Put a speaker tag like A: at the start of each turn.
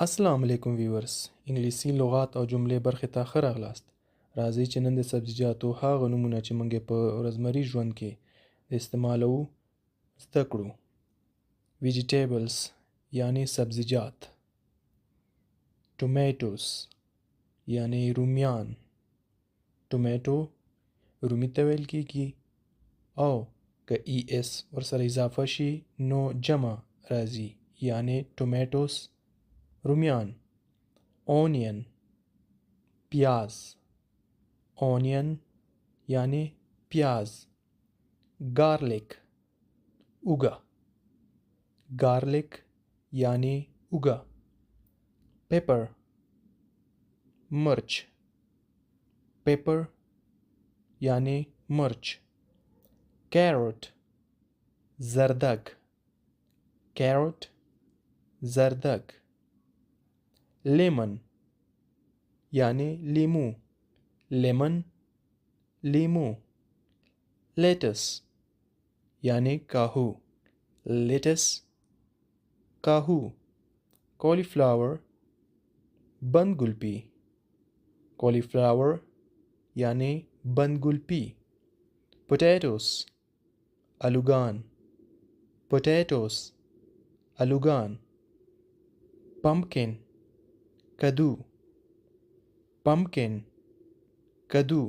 A: السلام علیکم ویورز، انګلیسي لغات او جملې برخې ته ښه راغلاست. راځئ چې نن د سبزیجاتو هغه نومونه چې موږ یې په ورځمري ژوند کې استعمالوو زده کړو. ویجیټیبلز یعنی سبزیجات، ټومیټوز یعنی رومیان، ټومیټو رومي ته ویل کېږي او که ای اس ورسره اضافه شي نو جمع راځي یعنی ټومیټوز رومیان. اونین پیاز، اونین یعنی پیاز. گارلک اوگا، گارلک یعنی اوگا. پیپر مرچ، پیپر یعنی مرچ. کیرٹ زردک، کیرٹ زردک. لیمن یعنی لیمو، لیمن لیمو. لیٹس یعنی کاہو، لیٹس کاہو. کولی فلاور بند گلپی، کولی فلاور یعنی بند گلپی. پوٹیٹوس آلوگان، پوٹیٹوس آلوگان. پمپکن کدو، پمپکن کدو.